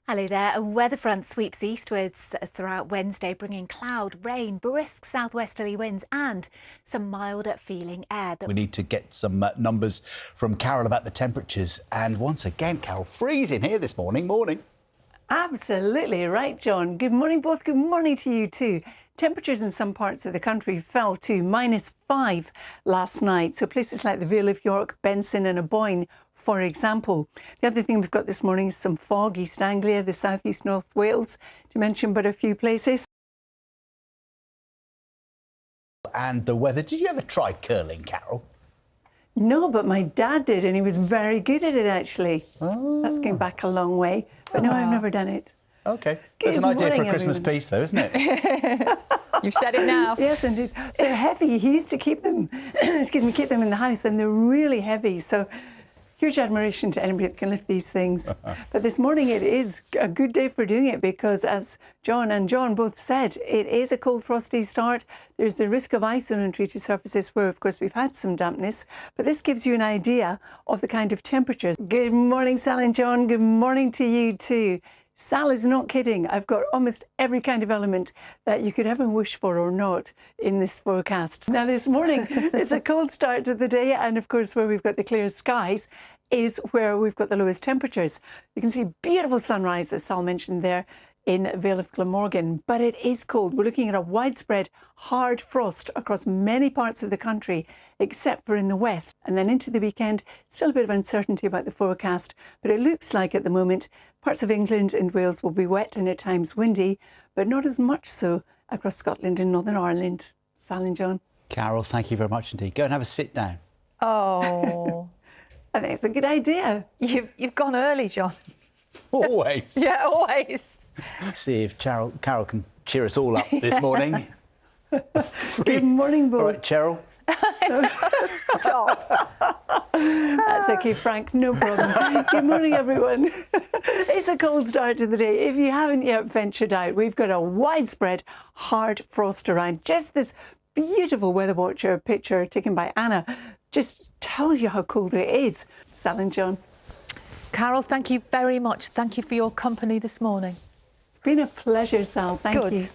Hello there. A weather front sweeps eastwards throughout Wednesday, bringing cloud, rain, brisk southwesterly winds and some milder feeling air. We need to get some numbers from Carol about the temperatures. And once again, Carol, freezing here this morning. Morning. Absolutely right, John. Good morning, both. Good morning to you too. Temperatures in some parts of the country fell to -5 last night. So places like the Vale of York, Benson and Aboyne, for example. The other thing we've got this morning is some fog, East Anglia, the southeast North Wales, to mention but a few places. And the weather. Did you ever try curling, Carol? No, but my dad did, and he was very good at it, actually. Oh. That's going back a long way. But no, I've never done it. OK. That's an idea for a Christmas piece, though, isn't it? You've said it now. Yes, indeed. They're heavy. He used to keep them, excuse me, keep them in the house, and they're really heavy. So huge admiration to anybody that can lift these things. But this morning it is a good day for doing it because, as John and John both said, it is a cold, frosty start. There's the risk of ice on untreated surfaces where, of course, we've had some dampness. But this gives you an idea of the kind of temperatures. Good morning, Sal and John. Good morning to you too. Sal is not kidding. I've got almost every kind of element that you could ever wish for or not in this forecast. Now, this morning, it's a cold start to the day. And of course, where we've got the clear skies is where we've got the lowest temperatures. You can see beautiful sunrise, as Sal mentioned there, in Vale of Glamorgan. But it is cold. We're looking at a widespread hard frost across many parts of the country, except for in the west. And then into the weekend, still a bit of uncertainty about the forecast. But it looks like at the moment, parts of England and Wales will be wet and at times windy, but not as much so across Scotland and Northern Ireland. Sal and John. Carol, thank you very much indeed. Go and have a sit down. Oh. I think it's a good idea. You've gone early, John. Always. Yeah, always. See if Carol can cheer us all up this morning. Good morning, both. All right, Cheryl. Stop. That's okay, Frank, no problem. Good morning, everyone. It's a cold start to the day. If you haven't yet ventured out, we've got a widespread hard frost around. Just this beautiful weather watcher picture taken by Anna just tells you how cold it is. Sal and John. Carol, thank you very much. Thank you for your company this morning. It's been a pleasure, Sal. Thank you.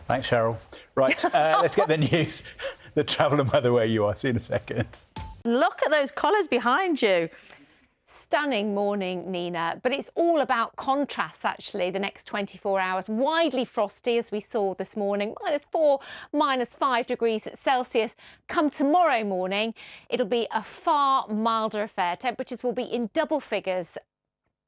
Thanks, Cheryl. Right, let's get the news. The travel and weather where you are. See you in a second. Look at those colours behind you. Stunning morning, Nina, but it's all about contrasts, actually, the next 24 hours. Widely frosty, as we saw this morning, -4, -5 degrees Celsius. Come tomorrow morning, it'll be a far milder affair. Temperatures will be in double figures,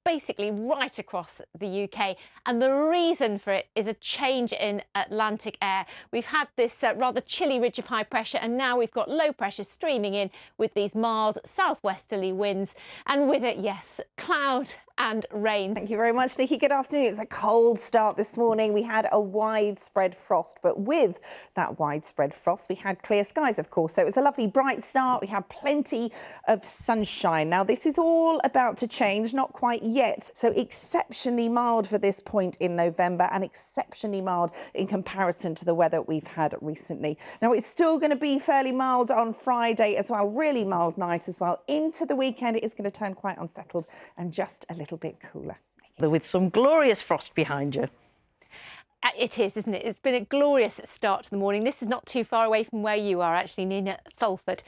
basically right across the UK, and the reason for it is a change in Atlantic air. We've had this rather chilly ridge of high pressure, and now we've got low pressure streaming in with these mild southwesterly winds, and with it, yes, cloud and rain. Thank you very much, Nikki. Good afternoon. It's a cold start this morning. We had a widespread frost, but with that widespread frost, we had clear skies, of course. So it was a lovely bright start. We had plenty of sunshine. Now, this is all about to change, not quite yet. So exceptionally mild for this point in November and exceptionally mild in comparison to the weather we've had recently. Now, it's still going to be fairly mild on Friday as well. Really mild night as well. Into the weekend, it is going to turn quite unsettled and just a little bit cooler. With some glorious frost behind you. It is, isn't it? It's been a glorious start to the morning. This is not too far away from where you are, actually, Nina, Salford.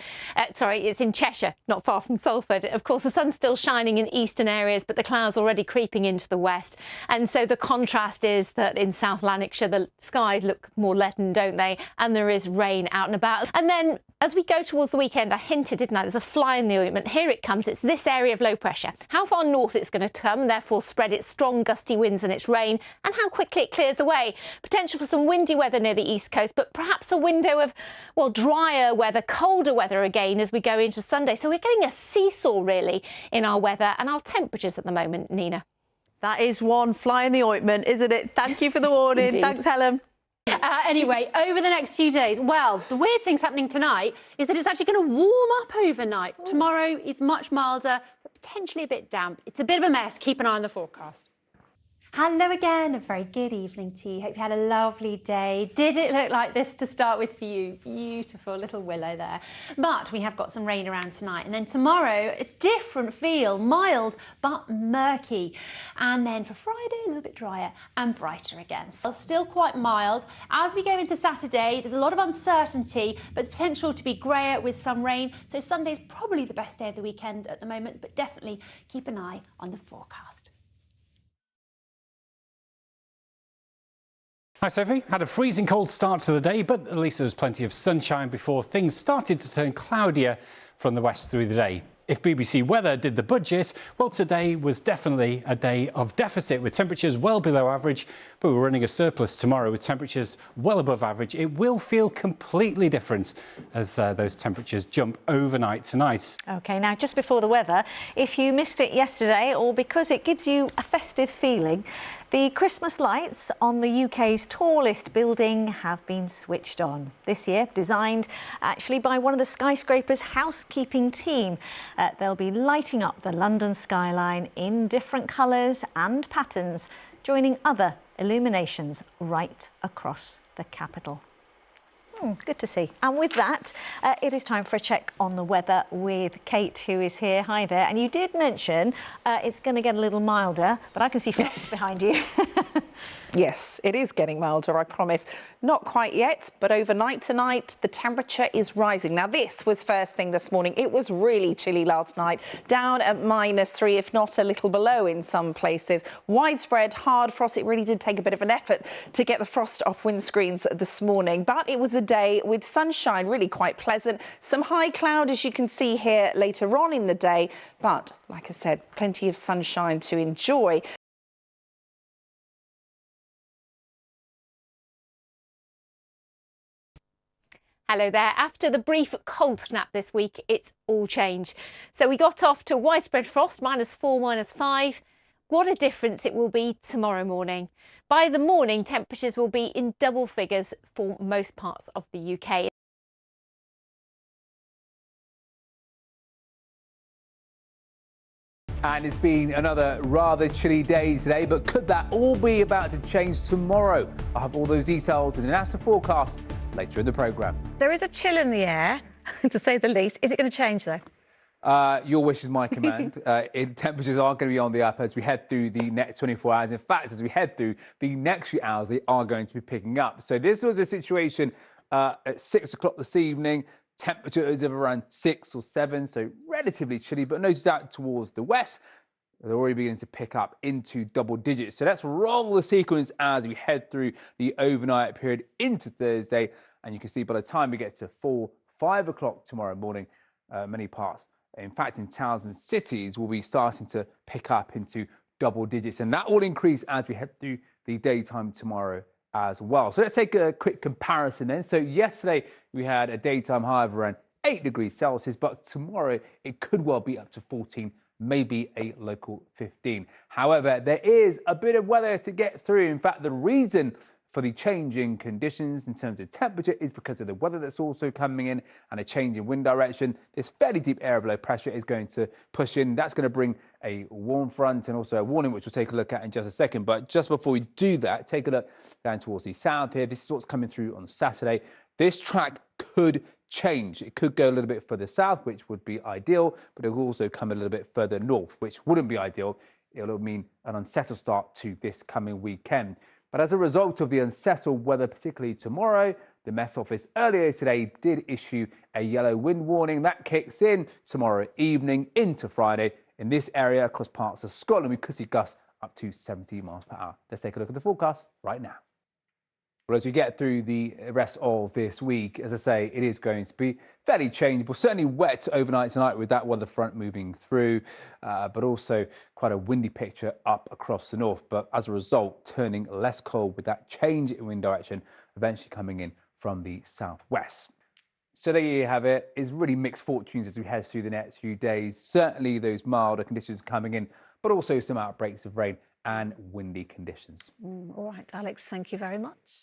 Sorry, it's in Cheshire, not far from Salford. Of course, the sun's still shining in eastern areas, but the clouds already creeping into the west. And so the contrast is that in South Lanarkshire, the skies look more leaden, don't they? And there is rain out and about. And then as we go towards the weekend, I hinted, didn't I? There's a fly in the ointment. Here it comes. It's this area of low pressure. How far north it's going to come, therefore spread its strong gusty winds and its rain, and how quickly it clears away. Potential for some windy weather near the east coast, but perhaps a window of, well, drier weather, colder weather again as we go into Sunday. So we're getting a seesaw, really, in our weather and our temperatures at the moment, Nina. That is one fly in the ointment, isn't it? Thank you for the warning. Indeed. Thanks, Helen. Anyway, over the next few days, well, the weird thing's happening tonight is that it's actually going to warm up overnight. Tomorrow is much milder, but potentially a bit damp. It's a bit of a mess. Keep an eye on the forecast. Hello again, a very good evening to you. Hope you had a lovely day. Did it look like this to start with for you? Beautiful little willow there. But we have got some rain around tonight, and then tomorrow a different feel, mild but murky. And then for Friday a little bit drier and brighter again. So still quite mild. As we go into Saturday, there's a lot of uncertainty, but it's potential to be grayer with some rain. So Sunday's probably the best day of the weekend at the moment, but definitely keep an eye on the forecast. Hi Sophie, had a freezing cold start to the day, but at least there was plenty of sunshine before things started to turn cloudier from the west through the day. If BBC Weather did the budget, well, today was definitely a day of deficit with temperatures well below average, but we're running a surplus tomorrow with temperatures well above average. It will feel completely different as those temperatures jump overnight tonight. OK, now just before the weather, if you missed it yesterday or because it gives you a festive feeling, the Christmas lights on the UK's tallest building have been switched on. This year, designed actually by one of the skyscraper's housekeeping team. They'll be lighting up the London skyline in different colours and patterns, joining other illuminations right across the capital. Good to see. And with that, it is time for a check on the weather with Kate, who is here. Hi there. And you did mention it's going to get a little milder, but I can see frost behind you. Yes, it is getting milder, I promise. Not quite yet, but overnight tonight, the temperature is rising. Now, this was first thing this morning. It was really chilly last night, down at -3, if not a little below in some places. Widespread hard frost. It really did take a bit of an effort to get the frost off windscreens this morning, but it was a day with sunshine, really quite pleasant. Some high cloud, as you can see here later on in the day, but like I said, plenty of sunshine to enjoy. Hello there. After the brief cold snap this week, it's all changed. So we got off to widespread frost, -4, -5. What a difference it will be tomorrow morning. By the morning, temperatures will be in double figures for most parts of the UK. And it's been another rather chilly day today, but could that all be about to change tomorrow? I'll have all those details in the national forecast later in the programme. There is a chill in the air, to say the least. Is it going to change, though? Your wish is my command. Temperatures are going to be on the up as we head through the next 24 hours. In fact, as we head through the next few hours, they are going to be picking up. So this was a situation at 6 o'clock this evening. Temperatures of around 6 or 7, so relatively chilly, but notice that towards the west, they're already beginning to pick up into double digits. So let's roll the sequence as we head through the overnight period into Thursday. And you can see by the time we get to 4, 5 o'clock tomorrow morning, many parts, in fact, in towns and cities, will be starting to pick up into double digits. And that will increase as we head through the daytime tomorrow as well. So let's take a quick comparison then. So yesterday we had a daytime high of around 8 degrees Celsius, but tomorrow it could well be up to 14, maybe a local 15. However, there is a bit of weather to get through. In fact, the reason for the changing conditions in terms of temperature is because of the weather that's also coming in and a change in wind direction. This fairly deep area of low pressure is going to push in. That's going to bring a warm front and also a warning, which we'll take a look at in just a second. But just before we do that, take a look down towards the south here. This is what's coming through on Saturday. This track could change. It could go a little bit further south, which would be ideal, but it will also come a little bit further north, which wouldn't be ideal. It'll mean an unsettled start to this coming weekend. But as a result of the unsettled weather, particularly tomorrow, the Met Office earlier today did issue a yellow wind warning. That kicks in tomorrow evening into Friday. In this area, across parts of Scotland, we could see gusts up to 70 miles per hour. Let's take a look at the forecast right now. Well, as we get through the rest of this week, as I say, it is going to be fairly changeable, certainly wet overnight tonight with that weather front moving through, but also quite a windy picture up across the north. But as a result, turning less cold with that change in wind direction eventually coming in from the southwest. So there you have it. It's really mixed fortunes as we head through the next few days. Certainly those milder conditions coming in, but also some outbreaks of rain and windy conditions. All right, Alex, thank you very much.